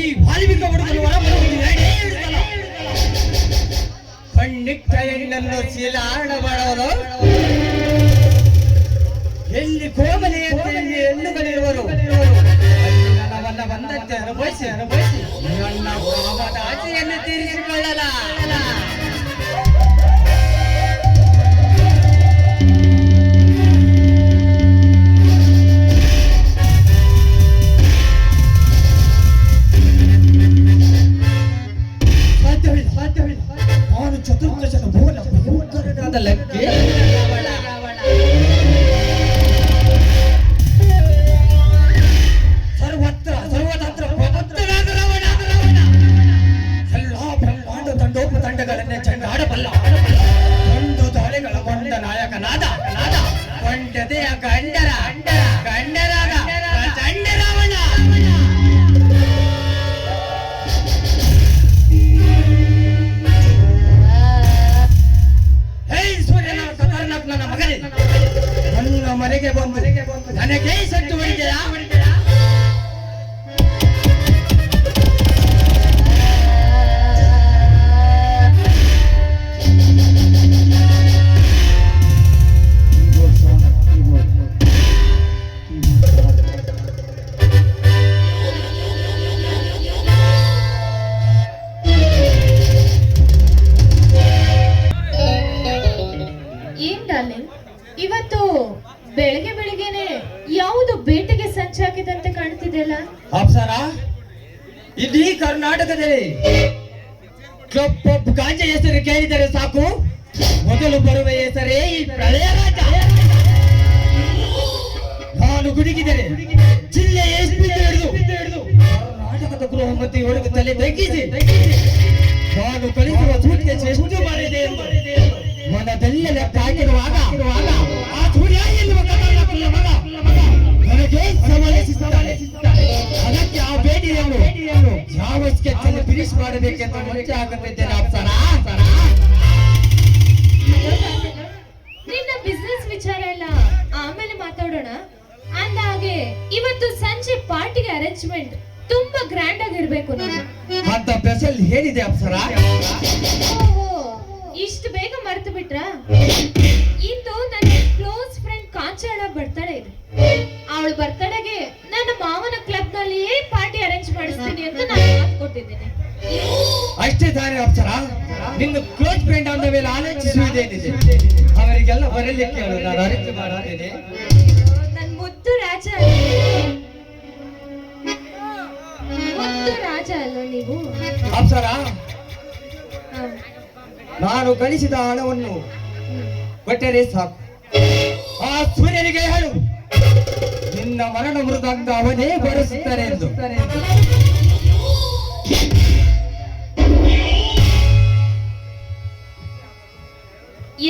ಈ ವಾಲ್ಮೀಕ ಹುಡುಗರು ಕಣ್ಣಿಟ್ಟ ಹೆಣ್ಣನ್ನು ಚೀಲಾಡಬಾರವರು ಎಲ್ಲಿ ಕೋಮಲೆ ಎಲ್ಲಿ ಹೆಣ್ಣುಗಳಿರುವರು ನನ್ನವನ್ನ ಬಂದಂತೆ ಅನುಭವಿಸಿ ನನ್ನ ಭಾವದ ಆಸೆಯನ್ನು ತೀರಿಸಿಕೊಳ್ಳಲ. ನಾನು ಚತುರ್ದಶನ ಭುವನ ಭಯಂಕರನಾದ ಲಂಕೆ ಸರ್ವತಂತ್ರ ಪವಿತ್ರನಾದ ರಾವಣ ಎಲ್ಲ ಬ್ರಹ್ಮಾಂಡ ತಂಡೋಪತಂಡಗಳನ್ನೇ ಚೆಂಡಾಡಬಲ್ಲ ಒಂದು ದಾಳಿಗಳ ಕೊಂಡ ನಾಯಕನಾದ ಕೊಂಡದೆಯ ಗಂಡರಾಗ ಚಂಡ ರಾವಣ. ನನ್ನ ಮಗನೇ ನನ್ನ ಮನೆಗೆ ಬಂದು ನನಗೆ ಸಟ್ಟು ಹೊಡಿದೆಯಾ? ಇವತ್ತು ಬೆಳಗ್ಗೆ ಬೆಳಿಗ್ಗೆನೆ ಯಾವುದು ಬೇಟೆಗೆ ಸಂಚಾಕಿದಂತೆ ಕಾಣ್ತಿದೆಯಲ್ಲ? ಅಪ್ಸರ, ಇಡೀ ಕರ್ನಾಟಕದಲ್ಲಿ ಕ್ಲಬ್ ಗಾಂಜಾ ಹೆಸರು ಕೇಳಿದರೆ ಸಾಕು ಮೊದಲು ಬರುವ ಹೆಸರೇ ಈ ಪ್ರಳಯ ರಾಜ. ನಾನು ಗುಡುಗಿದರೆ ಜಿಲ್ಲೆ ಎಸ್ಪಿ ಹಿಡಿದು ಕರ್ನಾಟಕದ ಗೃಹ ಮಂತ್ರಿ ಒಳಗೆ ತಲೆ ತಗ್ಗಿಸಿ ನಾನು ಕಳಿಸುವ ಸೂಟ್ಕೇಸ್ ಎಷ್ಟು ಮಾಡಿದೆ ಮನದಲ್ಲೇ ಲೆಕ್ಕ ಹಾಕಿರುವಾಗ ಆ ಸೂರ್ಯ ಎನ್ನುವ ಕನ್ನಡ ಮಗ ನನಗೆ ಸವಾಲಿಸುತ್ತಾನೆ. ಅದಕ್ಕೆ ಆ ಭೇಟಿಯನ್ನು ಯಾವ ಸ್ಕೆಚ್ ಅನ್ನು ಫಿನಿಶ್ ಮಾಡಬೇಕೆಂದು ಮುಂಚೆ ಹಾಕುತ್ತಿದ್ದೇನೆ. ಅಪ್ಸರ, ನಿನ್ನ ಬಿಸ್ನೆಸ್ ವಿಚಾರ ಎಲ್ಲ ಆಮೇಲೆ ಮಾತಾಡೋಣ. ಅಂದ ಹಾಗೆ ಇವತ್ತು ಸಂಜೆ ಪಾರ್ಟಿಗೆ ಅರೇಂಜ್ಮೆಂಟ್ ತುಂಬಾ ಗ್ರ್ಯಾಂಡ್ ಆಗಿರ್ಬೇಕು. ಅಂತ ಸ್ಪೆಷಲ್ ಹೇಳಿದೆ ಅಪ್ಸರ. ಇಷ್ಟು ಬೇಗ ಮರೆತು ಬಿಟ್ರ? ಇಂದು ನನ್ನ ಕ್ಲೋಸ್ ಫ್ರೆಂಡ್ ಕಾಂಚನ ಬರ್ತಡೇ ಇದೆ. ಅವಳ ಬರ್ತಡೆಗೆ ನನ್ನ ಮಾವನ ಕ್ಲಬ್ ನಲ್ಲಿಯೇ ಪಾರ್ಟಿ ಅರೇಂಜ್ ಮಾಡಿಸ್ತೀನಿ ಅಂತ ನಾನು ಮಾತು ಕೊಟ್ಟಿದ್ದೇನೆ. ಅಷ್ಟೇ ತಾನೇ ಅಪ್ಸರ, ನಿನ್ನ ಕ್ಲೋಸ್ ಫ್ರೆಂಡ್ ಅಂದ ಮೇಲೆ ಆಲೋಚಿಸುವುದೇನಿದೆ? ಅವರಿಗೆಲ್ಲ ಬರಲಿಕ್ಕೆ ನಾನು ಅರೇಂಜ್ ಮಾಡುತ್ತೇನೆ. ನನ್ನ ಮುದ್ದು ರಾಜ ಅಲ್ಲ ನೀವು? ಅಪ್ಸರ, ನಾನು ಗಳಿಸಿದ ಹಣವನ್ನು ಕೊಟ್ಟರೆ ಸಾಕು. ಆ ಸೂರ್ಯನಿಗೆ ಹೇಳು ನಿನ್ನ ಮರಣ ಮೃದಂಗ ಅವನೇ ಬರೆಸುತ್ತಾರೆ ಎಂದು.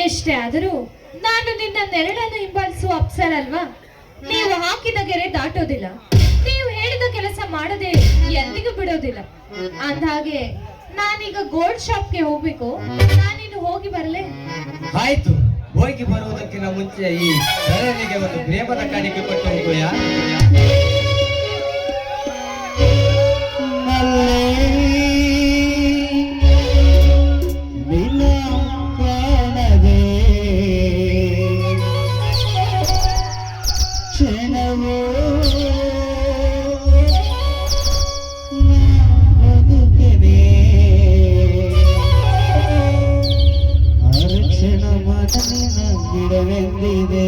ಎಷ್ಟೇ ಆದರೂ ನಾನು ನಿನ್ನ ನೆರಳನ್ನು ಹಿಂಬಾಲಿಸುವ ಅಪ್ಸರ ಅಲ್ವಾ? ನೀವು ಹಾಕಿದ ಗೆರೆ ದಾಟೋದಿಲ್ಲ, ನೀವು ಹೇಳಿದ ಕೆಲಸ ಮಾಡದೆ ಎಂದಿಗೂ ಬಿಡೋದಿಲ್ಲ. ಅಂದಹಾಗೆ ನಾನೀಗ ಗೋಲ್ಡ್ ಶಾಪ್ಗೆ ಹೋಗ್ಬೇಕು. ನಾನಿನ್ನು ಹೋಗಿ ಬರಲೇ? ಆಯ್ತು, ಹೋಗಿ ಬರುವುದಕ್ಕಿಂತ ಮುಂಚೆ ಈ ಧರಣಿಗೆ ಒಂದು ಪ್ರೇಮದ ಕಾಣಿಕೆ ಕೊಟ್ಟು ಹೋಗುಯಾ? ಗಿಡವೆಂದಿದೆ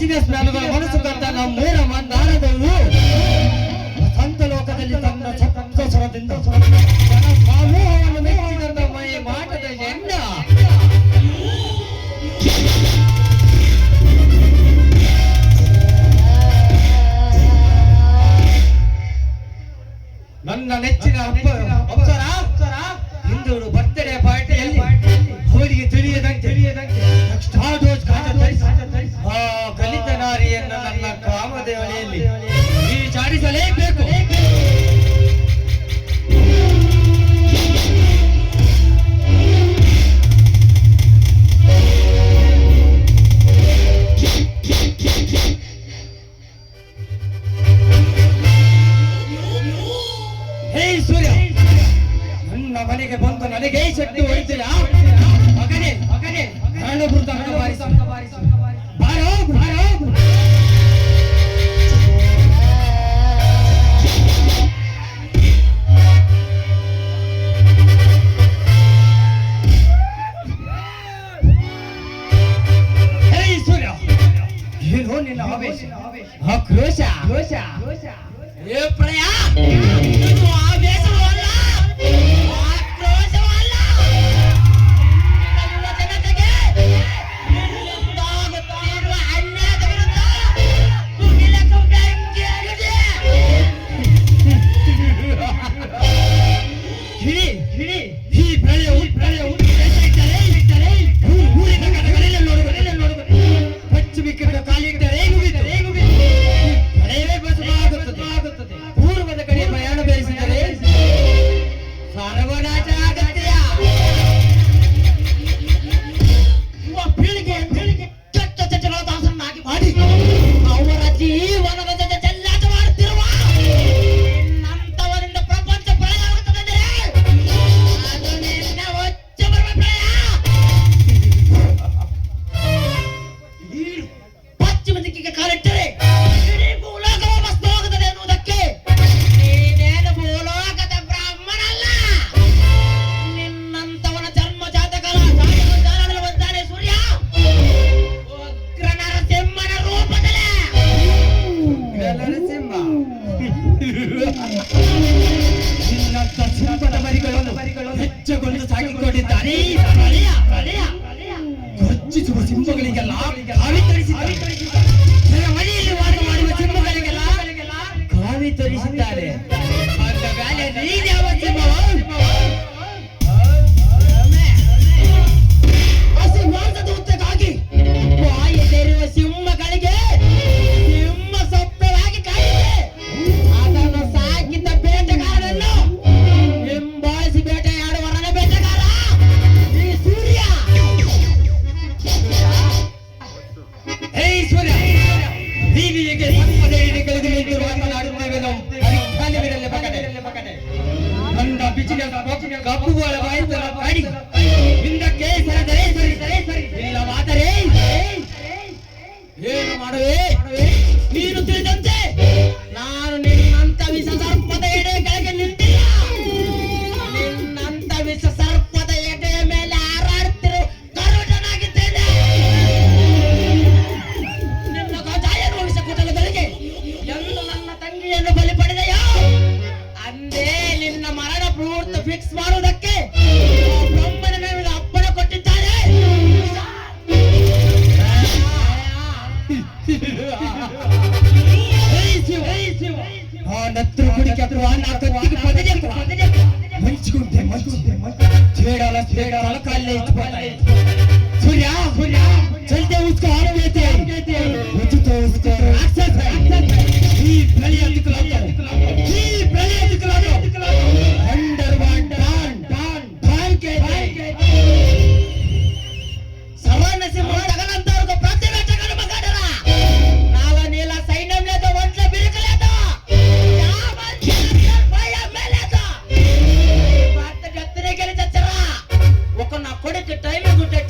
ಬಿಸಿನೆಸ್ ಮ್ಯಾನ್ಗಳ ಮನಸ್ಸು ಕದ್ದ ನಮ್ಮೂರ ಮಂದಾರದವು ಸಂತ ಲೋಕದಲ್ಲಿ ತನ್ನ ಸಪ್ತ ಸ್ವರದಿಂದ ಜನ ಸಮೂಹವನ್ನು ಮೆಚ್ಚಿದಂತ ಮೈ ಮಾಟದ ಹೆಣ್ಣ ನನ್ನ ನೆಚ್ಚಿನ ಅಪ್ಸರ ಇಂದು ಬರ್ತ್ಡೇ ಪಾರ್ಟಿಯಲ್ಲಿ ಅವರಿಗೆ ತಿಳಿಯದಂತೆ ಆ ಕಲಿತ ನಾರಿಯನ್ನು ನನ್ನ ಕಾಮದೇವಳಿಯಲ್ಲಿ ಈಜಾಡಿಸಲೇಬೇಕು. ಹೇ ಸೂರ್ಯ, ನನ್ನ ಮನೆಗೆ ಬಂದು ನನಗೆ ಶಕ್ತಿ ಹೊಡಿತೀರಾ? ಮಗನೇ ಮಗನೇ ಕಾರಣಭೂತ ಬಾರೋ ಬಾರೋ. ಹೇ ಸೂರ್ಯ, ಏನೋ ನಿನ್ನ ಆವೇಶ ಆಕ್ರೋಶ ಏ ಪ್ರಳಯ, ಇದು ಆವೇಶವಲ್ಲ, ಆಕ್ರೋಶವಲ್ಲ. ನಿನ್ನ ಜನತೆಗೆ ನಿನ್ನಿಂದಾಗುತ್ತಿರುವ ಅನ್ಯಾಯದ ವಿರುದ್ಧ ಮುಗಿಲಕ್ಕೆ ಬೆಂಕಿ ಆಗಿದೆ. ಹಿಡಿ ಈ ಪ್ರಳಯವು ಊರಿನ ಕಡೆಗಳೆಲ್ಲ ನೋಡುವ ಪಶ್ಚಿಮಕ್ಕೆ ಕಾಲಿಟ್ಟರೆ ಮುಗಿತು. ಪ್ರಳಯವೇ ಬಸವಾಗುತ್ತದೆ. ಪೂರ್ವದ ಕಡೆ ಪ್ರಯಾಣ ಬೆಳೆಸಿದರೆ ಸರ್ವನಾಶ ಆಗತ್ತೆಯ. ಪೀಳಿಗೆ ಕೆಟ್ಟ ಚಟಗಳ ದಾಸರನ್ನಾಗಿ ಮಾಡಿ ಅವರ ಜೀವನದ ಜೊತೆ ಚೆಲ್ಲಾಟ ಮಾಡುತ್ತಿರುವ ನಂತವರಿಂದ ಪ್ರಪಂಚ ಪ್ರಳಯ ಆಗುತ್ತದೆ. ಅದು ನಿನ್ನ ಹೊಚ್ಚ ಬರುವ ಪ್ರಳಯ. ಪಶ್ಚಿಮ ದಿಕ್ಕಿಗೆ ಕಾಲಿಟ್ಟರೆ ಇಡೀ ಭೂಲೋಕವು ಭಸ್ಮವಾಗುತ್ತದೆ ಎನ್ನುವುದಕ್ಕೆ ನೀನೇನು ಭೂಲೋಕದ ಬ್ರಾಹ್ಮಣಲ್ಲ. ನಿನ್ನಂತವನ ಜನ್ಮ ಜಾತಕಗಳ ಜಾತಕದಲ್ಲಿ ಬಂದಾನೆ ಸೂರ್ಯ, ಉಗ್ರ ನರಸಿಂಹನ ರೂಪದಲ್ಲಿ. ನರಸಿಂಹ ನಿನ್ನಂತ ಸಿಂಹದ ಮರಿಗಳನ್ನು ಹೆಚ್ಚುಗೊಂಡು ಸಾಕಿಕೊಂಡಿದ್ದಾರೆ. ಗರ್ಜಿಸುವ ಸಿಂಹಗಳಿಗೆಲ್ಲ ಮನೆಯಲ್ಲಿ ವಾಸ ಮಾಡುವ ಸಿಂಹಗಳಿಗೆಲ್ಲ ಕಾವಿ ತರಿಸಿದ್ದಾರೆ. ಅಂದ ಮೇಲೆ ನೀನು ಯಾವ ಸಿಂಹವು? ಸಿಂಹಾಸದ ಉದ್ದಕ್ಕಾಗಿ ಬಾಯಲ್ಲಿರುವ ಸಿಂಹಗಳಿಗೆ ಸಿಂಹ ಸೊಪ್ಪವಾಗಿ ಕಾಯಿದೆ. ಅದನ್ನು ಸಾಕಿದ್ದ ಬೇಟೆಗಾರನನ್ನು ಹಿಂಬಾಲಿಸಿ ಬೇಟೆಯಾಡುವ ರಣ ಬೇಟೆಗಾರ ಈ ಸೂರ್ಯ. ಹೇ ಸೂರ್ಯ, ಬೀದಿಗೆ ಸಂಪದೆಗಳಿಗೆ ನಿಂತಿರುವ ಮಾತನಾಡುತ್ತೇವೆ ನಾವು. ಅಧಿಕಾರವಿರಲಿ ಮಗನೇ. ನನ್ನ ಬಿಸಿನ ಕಪ್ಪುಗಳ ವಾಯುಗಳ ಕಾಡಿ ಹಿಂದಕ್ಕೆ ಸರಿದರೆ ಸರಿ, ಇಲ್ಲವಾದರೆ ಏನು ಮಾಡುವೆ? ನೀನು ತಿಳಿದಂತೆ ನಾನು ನಿನ್ನಂತ ವಿಷ ಸರ್ಪದ ಎಡೆ ಕೆಳಗೆ ನಿಂತಿಲ್ಲ. ನಿನ್ನಂತ ವಿಷ ಸರ್ಪದ ಎಡೆಯ ಮೇಲೆ ಹಾರಾಡುತ್ತಿರುವ ಗರುಡನಾಗಿದ್ದೇನೆ. ನಿನ್ನ ಗಾಯನ ವಿಷ ಕುಟಲಗಳಿಗೆ ಎಂದು ನನ್ನ ತಂಗಿಯನ್ನು ಬಲಿ ಪಡೆದೆಯೋ ಅಂದೇ ನಿನ್ನ ಮರಣ ಮುಹೂರ್ತ ಫಿಕ್ಸ್ ಮಾಡುವುದಕ್ಕೆ ಬ್ರಹ್ಮನ ಮೇಲೆ ಅಪ್ಪಣೆ ಕೊಟ್ಟಿದ್ದಾರೆ. ಆ ನತ್ರ ಕುಡಿಕೆ छेड़ा काले सूर्या चलते उसको हाथ देते मुझे तो उसको राक्षस है ही प्रलय दिखला दो अंडरवर्ल्ड डान के సవర్ణ సింహం తగనంత వరకు ప్రతి వెచ్చగను మగాడరా నావ నీల సైన్యం లేదు ఒంట్లో బిరుకలేదు ఒక నా కొడుకు ట్రైనింగ్ ఉంటే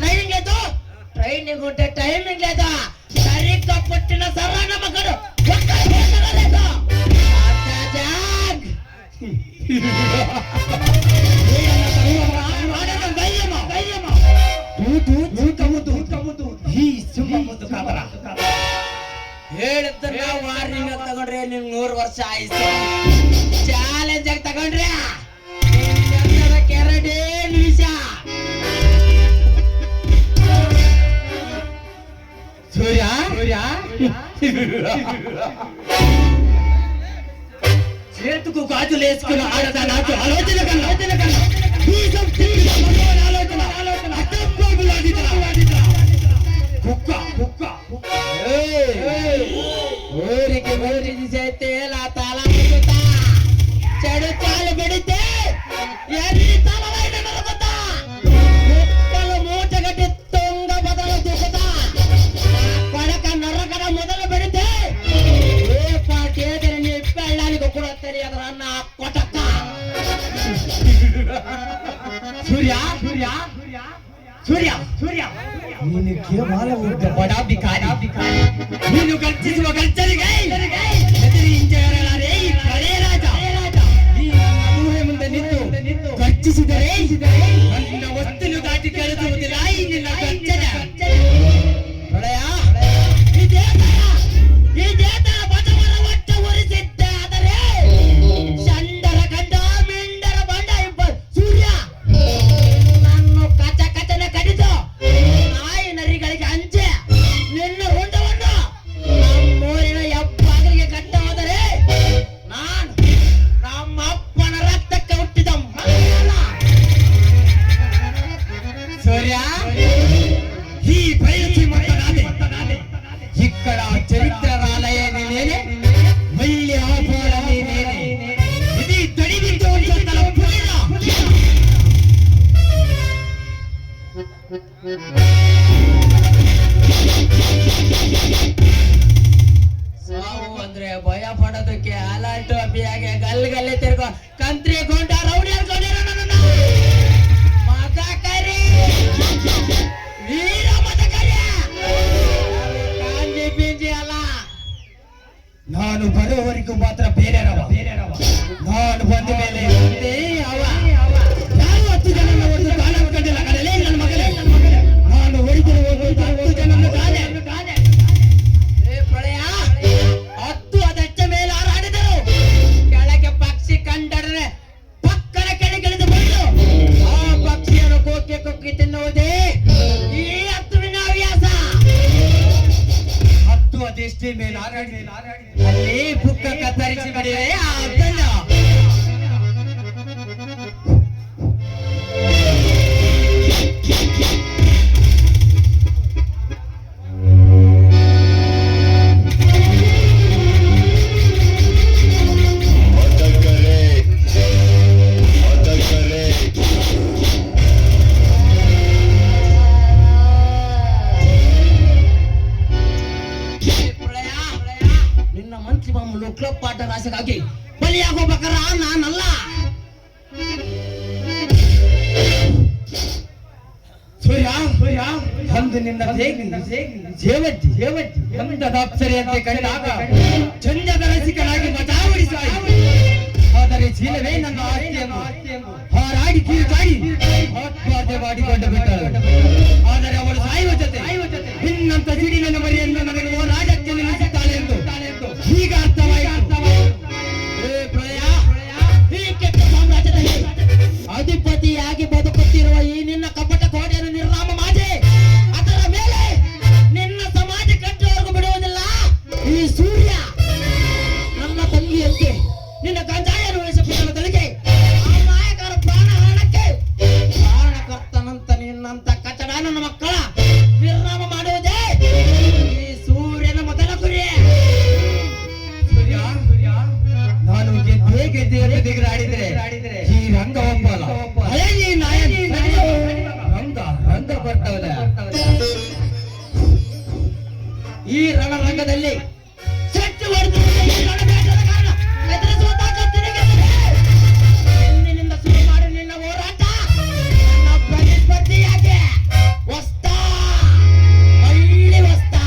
ట్రైనింగ్ లేదు సరిగ్గా పుట్టిన ಹೇಳಿದ್ರೆ ನಾವು ವಾರ್ನಿಂಗ್ ತಗೊಂಡ್ರೆ ನಿಮ್ 100 ವರ್ಷ ಆಯ್ತು. ಚಾಲೆಂಜ್ ಆಗಿ ತಗೊಂಡ್ರೆ ಕೆರಡೇ ನಿಮಿಷ. ಸೂರ್ಯ చేతుకు గాజులు వేసుకుని ఆడదా నాకు ఆలోచన కన్నా ఊరికి ఊరికి చేస్తే నా తల ముక్కుతా చెడు చాలు పెడితే ఎన్ని తలవైన నరుకుతా ముక్కలు మూట కట్టి తొంగ బదలు దిగుతా కొడక నరకడ మొదలు పెడితే ఏ పాటేదని చెప్పి వెళ్ళడానికి కూడా తెలియదు అన్న కొటక. సూర్య సూర్య సూర్య సూర్య ನಿನಗೆ ಬಾಲ ಉಂಟ ಬಡ ಬಿಕಾರಿ ನೀನು ಗರ್ಜಿಸುವ ಗರ್ಜರಿಗೆ ಎದುರಿಂಚರೇ ಕಡೆ ರಾಜ. ಈ ನನ್ನ ಊಹೆ ಮುಂದೆ ನಿಂತು ಗರ್ಜಿಸಿದರೆ ನನ್ನ ಒತ್ತಲು ದಾಟಿ ಕೇಳಿಸುವುದಿಲ್ಲ ಈ ನಿನ್ನ ಗರ್ಜನೆ. ಪ್ರಳಯ ಈ ದೇತರ ಬಡವರ ಒಟ್ಟ ಒರೆಸಿದ್ದೆ ಆದರೆ ಚಂಡರ ಗಂಡ ಮಿಂಡರ ಬಂಡ ಇಬ್ಬರು ಸೂರ್ಯ ನನ್ನ ಕಚ ಕಚನ ಕಡಿದು ನರಿಗಳಿಗೆ ಅಂಚೆ ನಿನ್ನ ರುಂಡವನ್ನು ನಮ್ಮೂರಿನ ಹೆಬ್ಬಾಗಿಲಿಗೆ ಕಟ್ಟ ಹೋದರೆ ನಾನು ನಮ್ಮ ಅಪ್ಪನ ರಕ್ತಕ್ಕೆ ಹುಟ್ಟಿದ ಮಗನಲ್ಲ. ಸೂರ್ಯ ಈ ಬಯಸಿ ಮತ್ತನಾದೆ ఇక్కడ చరిత్రరాలయ నేనే మళ్ళీ ఆపోల నేనే ఇది తడిదితో ఉంచతల పులిన ಸಾವು ಅಂದ್ರೆ ಭಯ ಪಡೋದಕ್ಕೆ ಅಲಾಂಟು ಅಭಿಯಾಗೆ ಗಲ್ ಗಲ್ಲೆ ತಿರ್ಗೋ ಕಂತ್ರಿ ಗೊಂಡ ರೌಡಿ ಅನ್ಕೊಂಡಿರೋ ನನ್ನ ಮದಕರಿ ವೀರ ಮದಕರಿ ಕಾಂಜಿ ಪಿಂಜಿ ಅಲ್ಲ. ನಾನು ಬರೋವರೆಗೂ ಮಾತ್ರ ಬೇರೆರವ ನಾನು ಬಂದ ಮೇಲೆ ಒಂದೇ ಅವ ಯಾರು 10 ಜನ ಹೊಡೆದು ಕಾಲ ಹಾಕೊಂಡಿಲ್ಲ ಕಡಲೇ ನನ್ನ ಮಗಲೇ ನಾನು ಹೊಡಿತಿರುವ 10 ಜನ ಕಾಲೆ ಪ್ರಳಯ 10 ಅದಚ್ಚ ಮೇಲೆ ಹಾರಾಡಿದರು. ಕೆಳಗೆ ಪಕ್ಷಿ ಕಂಡರೆ ಪಕ್ಕನ ಕೆಳಗಿಳಿದು ಬಂದು ಆ ಪಕ್ಷಿಯನ್ನು ಕೊಕ್ಕಿ ತಿನ್ನುವುದೇ ಈ 10 ಹವ್ಯಾಸ. 10 ಅದೆಷ್ಟೇ ಮೇಲೆ ಹಾರಾಡಿ ಅಲ್ಲಿ ಬುಕ್ಕ ಕತ್ತರಿಸಿ ಬಿಡಿವೆ ಆ ಅದ್ದನ್ನ. ನಿನ್ನ ಮಂತ್ರಿ ಮಾಮೂಲು ಕ್ಲಬ್ ಪಾಠ ರಾಶಿಗಾಗಿ ಬಲಿಯಾಗೋಬೇಕಾರ ನಾನಲ್ಲ. ಸೂರ್ಯ ಅಂದು ನಿನ್ನ ಜೇವಜ್ಜಿ ಅಂದದ ಅಪ್ಸರೆಯಂತೆ ಕಂಡಾಗ ಚಂದದ ರಸಿಕನಾಗಿ ಮಜಾವಡಿಸಾಯಿ. ಆದರೆ ಚೀಲವೇ ನನ್ನ ಆಸ್ತಿಯನ್ನು ಹಾರಾಡಿ ಕಿರುಚಾಡಿ ಆತ್ಮಹತ್ಯೆ ಮಾಡಿಕೊಂಡು ಬಿಟ್ಟಳು. ಆದರೆ ಅವಳು ಸಾಯುವ ಜೊತೆ ನಿನ್ನಂತ ಸಿಡಿಲಿನ ಮರಿಯನ್ನು ನನಗೆ ರಾಜಕ್ಕೆ ನಿಲ್ಲಿಸುತ್ತಾಳೆ ಎಂದು ಈಗ ಅರ್ಥವಾಯಿತು. ಈ ಕೆಟ್ಟ ಸಾಮ್ರಾಜ್ಯದಲ್ಲಿ ಅಧಿಪತಿಯಾಗಿ ಬದುಕುತ್ತಿರುವ ಈ ನಿನ್ನ ಕಪಟ ಕೋಟೆಯನ್ನು ನಿರ್ನಾಮ ಮಾಡಿ ಅದರ ಮೇಲೆ ನಿನ್ನ ಸಮಾಜ ಕಟ್ಟುವವರೆಗೂ ಬಿಡುವುದಿಲ್ಲ. ಈ ಸೂರ್ಯ ನನ್ನ ತಂಗಿಯಂತೆ ನಿನ್ನ ಗಂಜಾಯನ್ನು ಉಳಿಸಿಕೊಳ್ಳುವುದಕ್ಕೆ ಆ ನಾಯಕರ ಪ್ರಾಣಹರಣಕ್ಕೆ ಕಾರಣಕರ್ತನಂತ ನಿನ್ನಂತ ಕಚಡ ನನ್ನ ಮಕ್ಕಳ ನಿರ್ನಾಮ ಮಾಡುವುದೇ ಈ ಸೂರ್ಯನ ಮೊದಲ ಗುರಿ. ಸೂರ್ಯ ನಾನು ಗೆದ್ದೆ ಆಡಿದ್ರೆ ಈ ರಂಗ ಒಪ್ಪಲ್ಲ. ಈ ನಾಯಕ ರಂಗ ಬರ್ತವಲ್ಲ. ಈ ರಣರಂಗದಲ್ಲಿ ಸೆಟ್ಟು ಹೊಡೆದು ಎಂದಿನಿಂದ ಶುರು ಮಾಡಿ ನಿನ್ನ ಹೋರಾಟ ನನ್ನ ಪ್ರತಿಸ್ಪರ್ಧಿಯಾಗಿ ಹೊಸ್ತಾ ಹಳ್ಳಿ ಹೊಸ್ತಾ.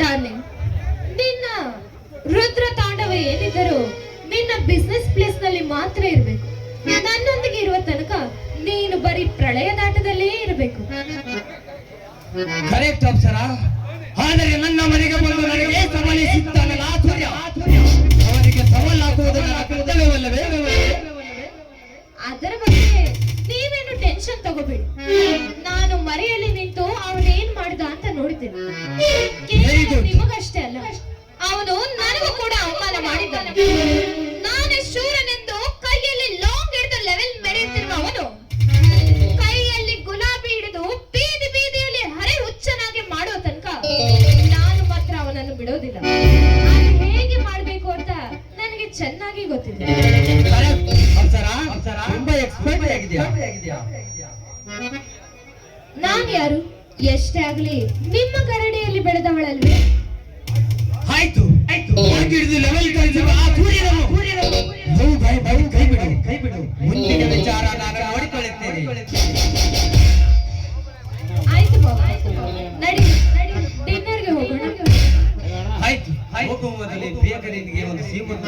ಡಾರ್ಲಿಂಗ್, ನಿನ್ನ ರುದ್ರ ತಾಂಡವ ಏನಿದ್ದರೂ ನಿನ್ನ ಬಿಸ್ನೆಸ್ ಪ್ಲೇಸ್ ನಲ್ಲಿ ಮಾತ್ರ ಇರಬೇಕು. ನನ್ನೊಂದಿಗೆ ಇರುವ ತನಕ ನೀನು ಬರೀ ಪ್ರಳಯದಾಟದಲ್ಲೇ ಇರಬೇಕು. ಕರೆಕ್ಟ್ ಅಪ್ಸರ. ಆದರೆ ನನ್ನ ಮನೆಗೆ ಬಂದು ನನಗೆ ಸವಾಲಿಸುತ್ತಾನಲ್ಲ ಆಚಾರ್ಯ, ಅವನಿಗೆ ಸವಾಲಾಗುವುದು ನನ್ನ ಕರ್ತವ್ಯವಲ್ಲವೇ? ಅದರ ಬಗ್ಗೆ ನೀವೇನು ಟೆನ್ಷನ್ ತಗೋಬೇಡಿ. ನಾನು ಮರೆಯಲ್ಲಿ ನಿಂತು ಅವನೇನ್ ಮಾಡ್ದ ಅಂತ ನೋಡಿದ್ದೇನೆ. ಕೇವಲ ನಿಮಗಷ್ಟೇ ಅಲ್ಲ, ಅವನು ನನಗೂ ಕೂಡ ಅವಮಾನ ಮಾಡಿದ್ದಾನೆ. ನಾನೇ ಶೂರನೆಂದು ಕೈಯಲ್ಲಿ ಲಾಂಗ್ ಹಿಡಿದು ಲೆವೆಲ್ ಮೆರೆಯುತ್ತಿರುವ ಅವನು ಕೈಯಲ್ಲಿ ಗುಲಾಬಿ ಹಿಡಿದು ಬೀದಿ ಬೀದಿಯಲ್ಲಿ ಹರೆ ಹುಚ್ಚನಾಗಿ ಮಾಡುವ ತನಕ ನಾನು ಮಾತ್ರ ಅವನನ್ನು ಬಿಡೋದಿಲ್ಲ. ಅದು ಹೇಗೆ ಮಾಡ್ಬೇಕು ಅಂತ ನನಗೆ ಚೆನ್ನಾಗಿ ಗೊತ್ತಿದೆ. ತುಂಬಾ ಎಕ್ಸ್ಪರ್ಟ್ ಆಗಿದೆಯಾ? ನಾನ್ ಯಾರು? ಎಷ್ಟೇ ಆಗ್ಲಿ ನಿಮ್ಮ ಗರಡಿಯಲ್ಲಿ ಬೆಳೆದವಳಲ್ವೇ? ಆಯ್ತು ಆಯ್ತು, ಹಿಡಿದು ಲೆವೆಲ್ ಕಳಿಸುವ ಆ ಸೂರ್ಯನನ್ನು ಕೈ ಬಿಡು. ಮುಂದಿನ ವಿಚಾರ ನಾನು ನೋಡಿಕೊಳ್ಳುತ್ತೇನೆ. ಆಯ್ತು ಬಾಬಾ, ನಡಿ ಡಿನ್ನರ್ಗೆ ಹೋಗೋಣ. ಆಯ್ತು, ಹೋಗುವ ಮೊದಲೇ ಬೇಗ ನಿನಗೆ ಒಂದು ಸೀಮಂತ